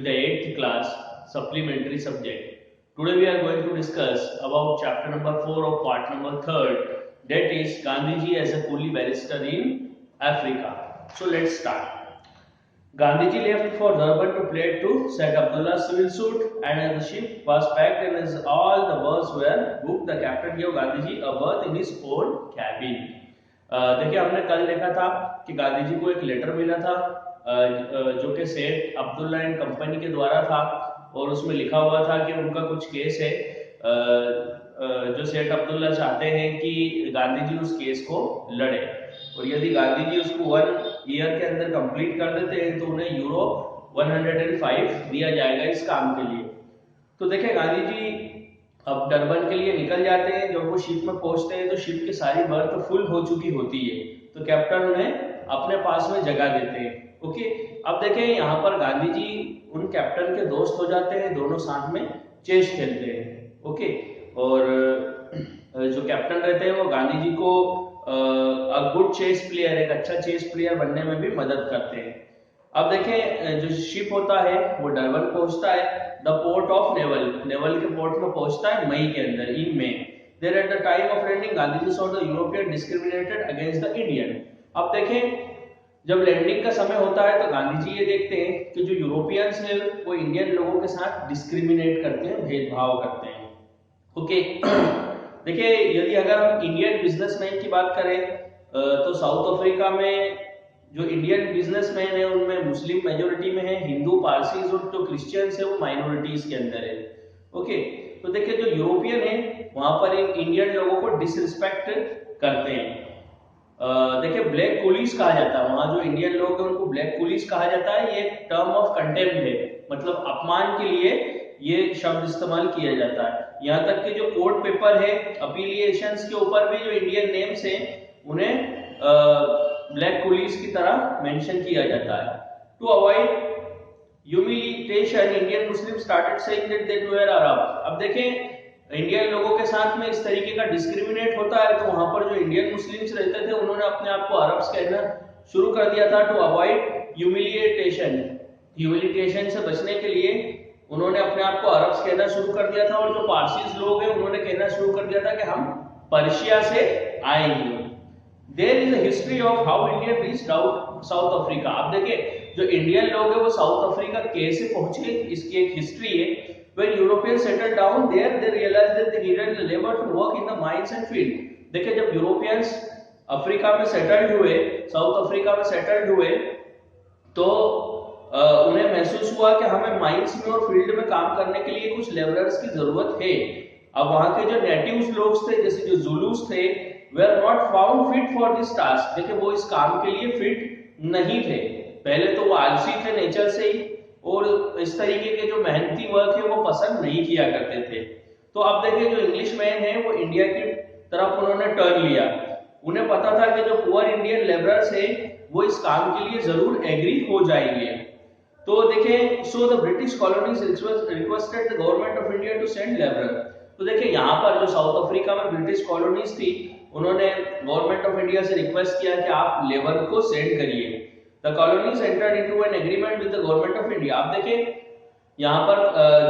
with the 8th class supplementary subject. Today we are going to discuss about chapter number 4 of part number 3rd, that is Gandhiji as a coolie barrister in Africa. So let's start. Gandhiji left for Durban to play to Said Abdullah's civil suit, and as the ship was packed and as all the berths were booked, the captain gave Gandhiji a berth in his own cabin. देखिए हमने कल देखा था कि गांधी जी को एक letter मिला था जो कि सेठ अब्दुल्ला एंड कंपनी के द्वारा था, और उसमें लिखा हुआ था कि उनका कुछ केस है जो सेठ अब्दुल्ला चाहते हैं कि गांधी जी उस केस को लड़े, और यदि गांधी जी उसको 1 ईयर के अंदर कंप्लीट कर देते हैं तो उन्हें यूरो 105 दिया जाएगा इस काम के लिए। तो देखिए गांधी जी अब डरबन के लिए निकल जाते हैं। जब वो शिप में पहुंचते हैं तो शिप की सारी बर्थ तो फुल हो चुकी होती है, तो कैप्टन उन्हें अपने पास में जगह देते हैं। ओके, अब देखें यहाँ पर गांधी जी उन कैप्टन के दोस्त हो जाते हैं, दोनों साथ में चेस खेलते हैं। ओके, और जो कैप्टन रहते हैं वो गांधी जी को गुड चेस प्लेयर, एक अच्छा चेस प्लेयर बनने में भी मदद करते हैं। अब देखें जो शिप होता है वो डरबन पहुंचता है, द पोर्ट ऑफ नेवल के पोर्ट में पहुंचता है मई के अंदर, in May. There at the time of landing Gandhi ji saw the European discriminated against the Indian. अब देखें जब लैंडिंग का समय होता है तो गांधी जी ये देखते हैं कि जो यूरोपियंस हैं वो इंडियन लोगों के साथ डिस्क्रिमिनेट करते हैं, भेदभाव करते हैं। ओके, देखिए यदि अगर हम इंडियन बिजनेसमैन की बात करें तो साउथ अफ्रीका में जो इंडियन बिजनेसमैन है उनमें मुस्लिम मेजोरिटी में है, हिंदू, पारसीज और जो क्रिश्चियंस है वो माइनॉरिटीज के अंदर है। ओके, तो देखिए जो यूरोपियन है वहां पर इंडियन लोगों को डिसरिस्पेक्ट करते हैं। देखिए ब्लैक कुलीज कहा जाता है, वहां जो इंडियन लोग हैं उनको ब्लैक कुलीज कहा जाता है। ये टर्म ऑफ कंटेम्प्ट है, मतलब अपमान के लिए ये शब्द इस्तेमाल किया जाता है। यहाँ तक कि जो कोर्ट पेपर है अपीलिएशंस के ऊपर भी जो इंडियन नेम्स हैं उन्हें ब्लैक कुलीज की तरह मेंशन किया जाता है। To avoid humiliation Indian Muslim started saying that they were Arab. अब देखें इंडियन लोगों के साथ में इस तरीके का डिस्क्रिमिनेट होता है, तो वहां पर जो इंडियन मुस्लिम्स रहते थे उन्होंने अपने आप को अरब्स कहना शुरू कर दिया था। टू अवॉइड ह्यूमिलिएशन से बचने के लिए उन्होंने अपने आप को अरब्स कहना शुरू कर दिया था, और जो पारसीज लोग हैं उन्होंने कहना शुरू कर दिया था कि हम पर्शिया से आए हैं। There is a history of how Indian reached out South Africa। आप देखिए जो इंडियन लोग हैं वो साउथ अफ्रीका कैसे पहुंचे, इसकी एक हिस्ट्री है। When Europeans settled down there, they realized that they needed the labor to work in the mines and field। देखिए जब यूरोपियंस अफ्रीका में सेटल्ड हुए, साउथ अफ्रीका में सेटल्ड हुए, तो उन्हें महसूस हुआ कि हमें माइंस में और फील्ड में काम करने के लिए कुछ लेबरर्स की जरूरत है। अब वहां के जो नेटिव्स लोग थे, जैसे जो जुलूस थे, were not found fit for this task। देखिए वो इस काम के लिए फिट नहीं थे। पहले तो वो आलसी थे नेचर से ही, और इस तरीके के जो मेहनती वर्क है वो पसंद नहीं किया करते थे। तो अब देखिए जो इंग्लिश मैन है वो इंडिया की तरफ उन्होंने टर्न लिया। उन्हें पता था कि जो पुअर इंडियन लेबरर्स है वो इस काम के लिए जरूर एग्री हो जाएंगे। तो देखें so the British colonies requested the government of India to send labourer. तो देखिए यहाँ पर जो साउथ अफ्रीका में ब्रिटिश कॉलोनीज थी उन्होंने गवर्नमेंट ऑफ इंडिया से रिक्वेस्ट किया कि आप लेबर को सेंड करिए। The colonies entered into an agreement with the government of India. आप देखिए यहाँ पर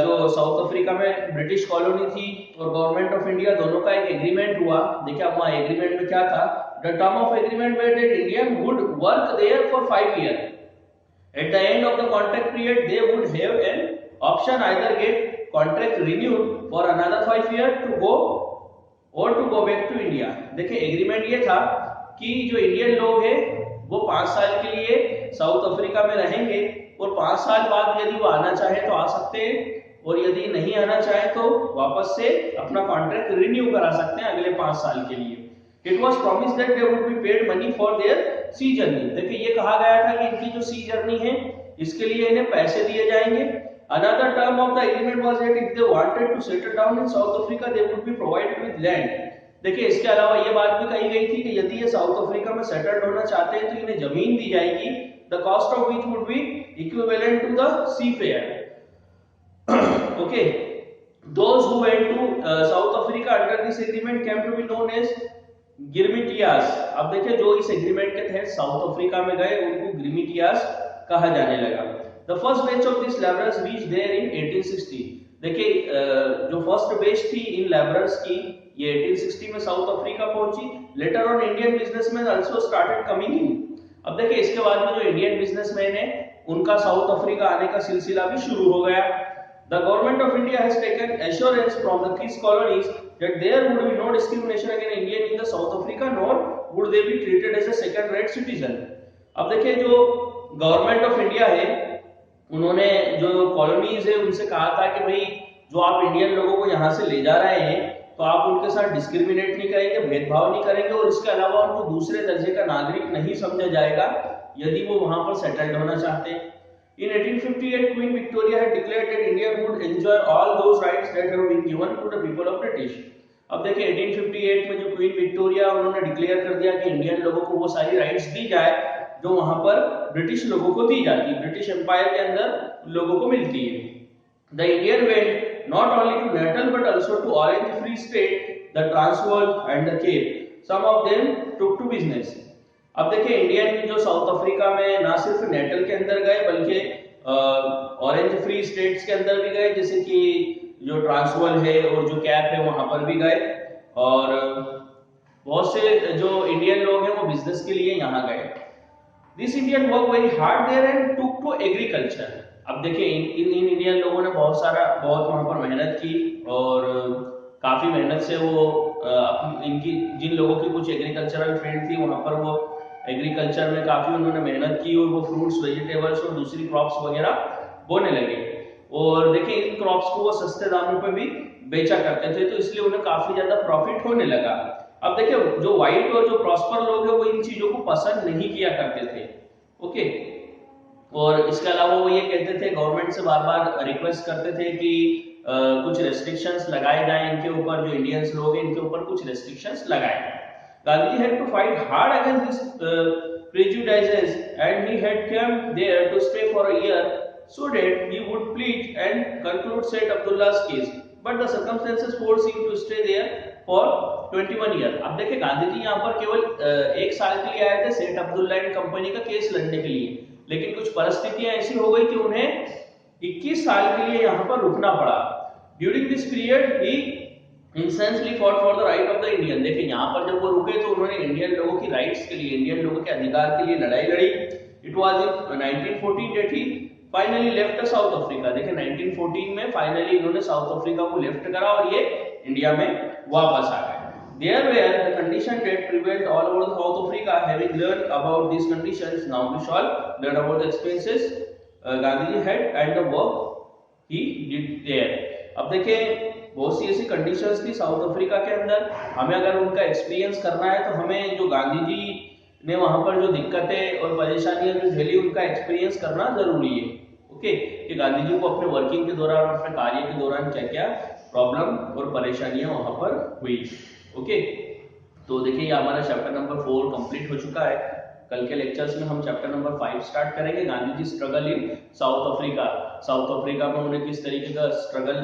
जो साउथ अफ्रीका में ब्रिटिश कॉलोनी थी और गवर्नमेंट ऑफ इंडिया, दोनों का एक एग्रीमेंट हुआ। देखिए अब वहाँ एग्रीमेंट में क्या था, the term of agreement were that Indian would work there for 5 year. At the end of the contract period they would have an option either get contract renewed for another 5 year to go or to go back to India. देखिए agreement ये था कि जो Indian लोग हैं वो 5 साल के लिए साउथ अफ्रीका में रहेंगे, और 5 साल बाद यदि वो आना चाहे तो आ सकते हैं, और यदि नहीं आना चाहे तो वापस से अपना कॉन्ट्रैक्ट रिन्यू करा सकते हैं अगले 5 साल के लिए। It was promise that they would be paid money for their sea journey. देखिए ये कहा गया था कि इनकी जो सी जर्नी है इसके लिए इन्हें पैसे दिए जाएंगे। Another term of the agreement was that if they wanted to settle down in South Africa, they would be provided with land। देखिए इसके अलावा ये बात भी कही गई थी कि यदि ये साउथ अफ्रीका में सेटल्ड होना चाहते हैं तो इन्हें जमीन दी जाएगी, the cost of which would be equivalent to the sea fare। Okay, those who went to South Africa under this agreement came to be known as गिरमिटियास। अब देखिए जो इस एग्रीमेंट के तहत साउथ अफ्रीका में गए उनको गिरमिटियास कहा जाने लगा। The first batch of this labourers reach there in 1860। देखिए जो फर्स्ट बैच थी इन लेबरर्स की ये 1860 में साउथ अफ्रीका पहुंची। Later on Indian businessman also started coming in. अब देखिए इसके बाद में जो इंडियन बिजनेसमैन है उनका साउथ अफ्रीका आने का सिलसिला भी शुरू हो गया। The government of India has taken assurance from the किस colonies that there would be no discrimination against Indian in the South Africa, nor would they be treated as a second-rate citizen। अब देखिए जो government of India है उन्होंने जो colonies है उनसे कहा था कि भाई जो आप इंडियन लोगों को यहाँ से ले जा रहे हैं तो आप उनके साथ डिस्क्रिमिनेट नहीं करेंगे, भेदभाव नहीं करेंगे, और इसके अलावा उनको दूसरे दर्जे का नागरिक नहीं समझा जाएगा यदि वो वहां पर सेटल्ड होना चाहते हैं। In 1858, Queen Victoria had declared that India would enjoy all those rights that have been given to the people of British। अब देखिए 1858 में जो क्वीन विक्टोरिया उन्होंने डिक्लेयर कर दिया कि इंडियन लोगों को वो सारी राइट्स दी जाए जो वहां पर ब्रिटिश लोगों को दी जाती है, ब्रिटिश एम्पायर के अंदर लोगों को मिलती है। The Indian went not only to Natal but also to Orange Free State, the Transvaal and the Cape. Some of them took to business. अब देखिए इंडियन जो साउथ अफ्रीका में ना सिर्फ नेटल के अंदर गए बल्कि ऑरेंज फ्री स्टेट्स के अंदर भी गए, जैसे कि जो ट्रांसवाल है और जो कैप है वहां पर भी गए, और बहुत से जो इंडियन लोग हैं वो बिजनेस के लिए यहाँ गए। This Indian work very hard there and took to agriculture. अब देखिए इन इंडियन लोगों ने बहुत वहां पर मेहनत की और काफी मेहनत से वो इनकी जिन लोगों की कुछ एग्रीकल्चरल फील्ड थी वहां पर वो एग्रीकल्चर में काफी उन्होंने मेहनत की और वो फ्रूट्स, वेजिटेबल्स और दूसरी क्रॉप्स वगैरह बोने लगे। और देखिए इन क्रॉप्स को वो सस्ते दामों पे भी बेचा करते थे, तो इसलिए उन्हें काफी ज्यादा प्रॉफिट होने लगा। अब देखिए जो व्हाइट और जो प्रॉस्पर लोग हैं वो इन चीजों को पसंद नहीं किया करते थे। ओके, और इसके अलावा वो ये कहते थे, गवर्नमेंट से बार बार रिक्वेस्ट करते थे कि कुछ रेस्ट्रिक्शंस लगाए जाएं इनके ऊपर, जो इंडियंस लोग हैं इनके ऊपर कुछ रेस्ट्रिक्शंस लगाए जाएं। Gandhi had to fight hard against these prejudices, and he had come there to stay for a year so that he would plead and conclude Said Abdullah's case. But the circumstances forced him to stay there for 21 years। अब देखिए गांधी जी यहाँ पर केवल एक साल के लिए आए थे सेठ अब्दुल्ला एंड कंपनी का केस लड़ने के लिए, लेकिन कुछ परिस्थितियां ऐसी हो गई कि उन्हें 21 साल के लिए यहाँ पर रुकना पड़ा। During this period he intensely fought for the right of the Indian. देखिए यहाँ पर जब वो रुके तो उन्होंने इंडियन लोगों की राइट्स के लिए, इंडियन लोगों के अधिकार के लिए लड़ाई लड़ी। It was in 1914 that he finally left south Africa. देखिए 1914 में फाइनली इन्होंने साउथ अफ्रीका को लेफ्ट करा और ये इंडिया में वापस आ गए। There were the condition that prevailed all over South Africa. Having learned about these conditions, now we shall learn about the experiences Gandhiji had and the work he did there। अब देखिए बहुत सी ऐसी conditions थी south Africa के अंदर, हमें अगर उनका एक्सपीरियंस करना है तो हमें जो गांधी जी ने वहां पर जो दिक्कतें और परेशानियां जो झेली उनका एक्सपीरियंस करना जरूरी है। ओके, कि गांधी जी को अपने वर्किंग के दौरान, अपने कार्य के दौरान क्या क्या प्रॉब्लम और परेशानियां वहां पर हुई। ओके, तो देखिए हमारा चैप्टर नंबर 4 कंप्लीट हो चुका है। कल के लेक्चर्स में हम चैप्टर नंबर 5 स्टार्ट करेंगे, Gandhi ji struggle in South Africa. South Africa में उन्हें किस तरीके का स्ट्रगल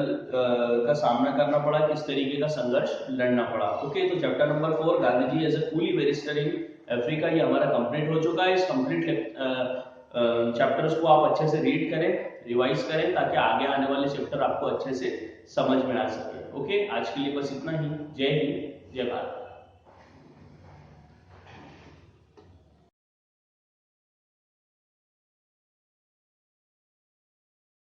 का सामना करना पड़ा, किस तरीके का संघर्ष लड़ना पड़ा। ओके, तो chapter number 4 Gandhi ji as a coolie barrister in Africa ये हमारा कंप्लीट हो चुका है। इस कंप्लीट चैप्टर्स को आप अच्छे से रीड करें, रिवाइज करें, ताकि आगे आने वाले चैप्टर आपको अच्छे से समझ में आ सके। ओके, आज के लिए बस इतना ही। जय हिंद, जय भारत।